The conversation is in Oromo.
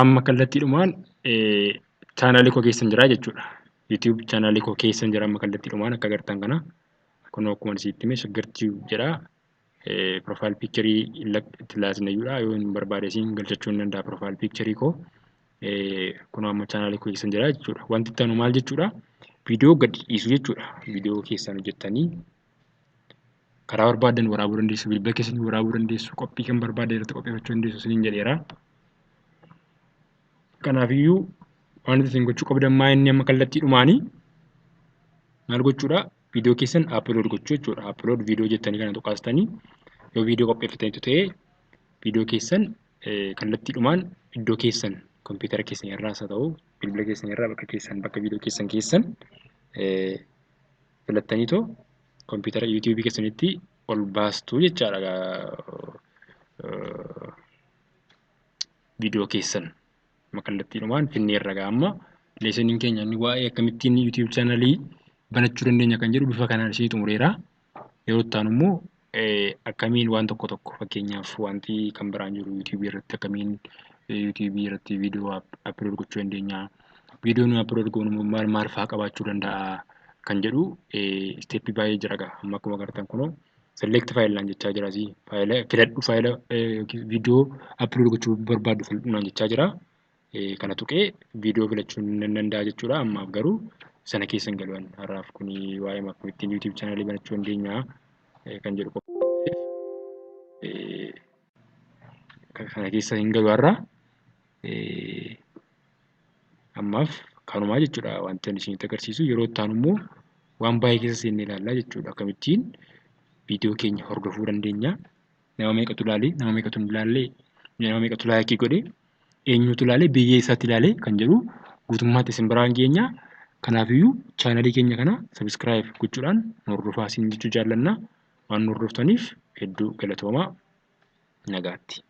amma kallattiidhumaan chaanaalii koo keessan jira jechuudha. YouTube chaanaalii koo keessan jira amma kallattiidhumaan akka agartan kana. Kun akkuma isitti hime Shaggar Tube jedha. Profile picture itti laasneeyudha. Yoo hin barbaade isin galchachuu ni danda'a profile picture koo. Kun amma chaanaalii koo keessan jira jechuudha. Wanti itti aanu maal jechuudha? Viidiyoo gadi dhiisuu jechuudha. Viidiyoo keessan hojjettanii karaa barbaadan waraabuu dandeessu, bilbila keessanii waraabuu dandeessu, qophii kan barbaade irratti qopheeffachuu dandeessu isiniin jedheera. Kanaafiyyuu waan isin gochuu qabdan maa inni amma kallattiidhumaanii maal gochuudha? Viidiyoo keessan upload gochuu jechuudha. Upload viidiyoo jettanii kana tuqaastanii yoo viidiyoo qopheeffatanitu ta'e viidiyoo keessan kallattiidhumaan iddoo keessan kompiitara keessan irraas haa ta'u bilbila keessan irraa bakka viidiyoo keessan filattaniitoo kompiitara yuutuubii keessanitti ol baastuu jechaadha. Viidiyoo keessan kallattiidhumaan finneerra amma leesoniin keenya inni waa'ee akkamittiin yuutuubii chaanaalii banachuu dandeenya kan jedhu bifa kanaan ishee xumureera. Yeroo itti aanu immoo akkamiin waan tokko fakkeenyaaf wanti kan biraan jiru yuutuubii irratti akkamiin yuutuubii irratti viidiyoo upload gochuu dandeenya. Viidiyoon upload goonu maal fa'aa qabaachuu danda'a kan jedhu isteeppii baay'ee jira. Amma akkuma agartan kunoo select faayilaan jechaa jira. Filadhu faayila viidiyoo upload gochuu barbaaddu filadhuunaan jechaa jira. Kana tuqee viidiyoo filachuu ni danda'a jechuudha. Ammaaf garuu sana keessan galuun har'aaf kuni waa'ee akkamittiin yuutuubii chaanaalii banachuu dandeenya kan jedhu kana keessa hin galu har'a. Ammaaf kanumaa jechuudha wanti ani isinitti agarsiisu. Yeroo itti aanu immoo waan baay'ee keessa seennee ilaallaa jechuudha. Akkamittiin viidiyoo keenya hordofuu dandeenya. Nama meeqatu ilaalee, nama meeqatu hin ilaallee, nama meeqatu laayikii godhee, eenyutu ilaalee, biyya eessaatti ilaalee kan jedhu guutummaatti isin biraan geenya. Kanaafiyyuu chaanaalii keenya kana sabiskiraayib gochuudhaan nu hordofaa isin jechuu jaallanna. Waan nu hordoftaniif hedduu galatoomaa. Nagaatti.